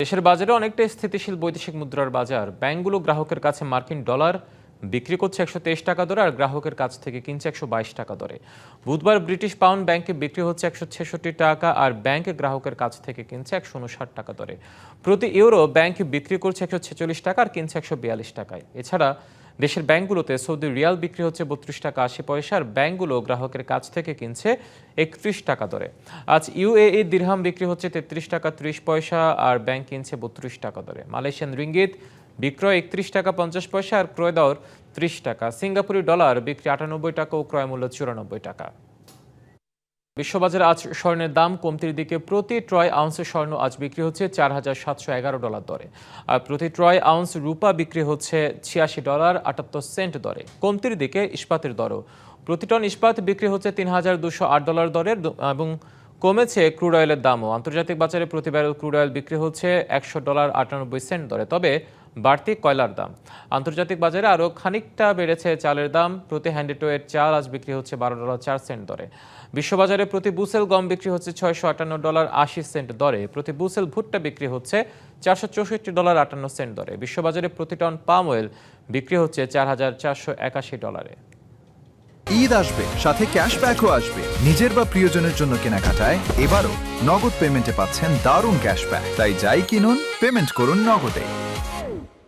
দেশের বাজারে অনেকটা স্থিতিশীল বৈদেশিক মুদ্রার বাজার। ব্যাংকগুলো গ্রাহকের কাছে মার্কিন ডলার বিক্রি করছে 123 টাকা দরে আর গ্রাহকের কাছ থেকে কিনছে 122 টাকা দরে। বুধবার ব্রিটিশ পাউন্ড ব্যাংকে বিক্রি হচ্ছে 166 টাকা আর ব্যাংকে গ্রাহকের কাছ থেকে কিনছে 159 টাকা দরে। প্রতি ইউরো ব্যাংকে বিক্রি করছে 146 টাকা আর কিনছে 142 টাকায়। এছাড়া দেশের ব্যাংকগুলোতে সৌদি রিয়াল বিক্রি হচ্ছে 32 টাকা 80 পয়সা আর ব্যাংকগুলো গ্রাহকের কাছ থেকে কিনছে 31 টাকা দরে। আজ ইউএই দিরহাম বিক্রি হচ্ছে 33 টাকা 30 পয়সা আর ব্যাংক কিনছে 32 টাকা দরে। মালয়েশিয়ান রিঙ্গিত বিক্রয় 31 টাকা 50 পয়সা আর ক্রয় দর 30 টাকা। সিঙ্গাপুরি ডলার বিক্রি 98 টাকা ও ক্রয় মূল্য 94 টাকা। বিশ্ববাজারে আজ স্বর্ণের দাম কমতির দিকে। প্রতি ট্রয় আউন্সে স্বর্ণ আজ বিক্রি হচ্ছে $4,711 দরে আর প্রতি ট্রয় আউন্স রূপা বিক্রি হচ্ছে $86.78 দরে। কমতির দিকে ইস্পাতের দরও। প্রতি টন ইস্পাত বিক্রি হচ্ছে $3,208 দরের এবং কমেছে ক্রুড অয়েলের দামও। আন্তর্জাতিক বাজারে প্রতি ব্যারেল ক্রুড অয়েল বিক্রি হচ্ছে $100.98 দরে। তবে বাড়তি কয়লার দাম। আন্তর্জাতিক বাজারে আরও খানিকটা বেড়েছে চালের দাম। প্রতি হ্যান্ডেটওয়েট চাল আজ বিক্রি হচ্ছে $12.04 দরে। বিশ্ববাজারে প্রতি বুসেল গম বিক্রি হচ্ছে $658.80 দরে। প্রতি বুসেল ভুট্টা বিক্রি হচ্ছে $464.58 দরে। বিশ্ববাজারে প্রতি টন পাম অয়েল বিক্রি হচ্ছে $4,481 ঈদ আসবে, সাথে ক্যাশব্যাকও আসবে। নিজের বা প্রিয়জনের জন্য কেনাকাটায় এবারও নগদ পেমেন্টে পাচ্ছেন দারুণ ক্যাশব্যাক। তাই যাই কিনুন, পেমেন্ট করুন নগদে।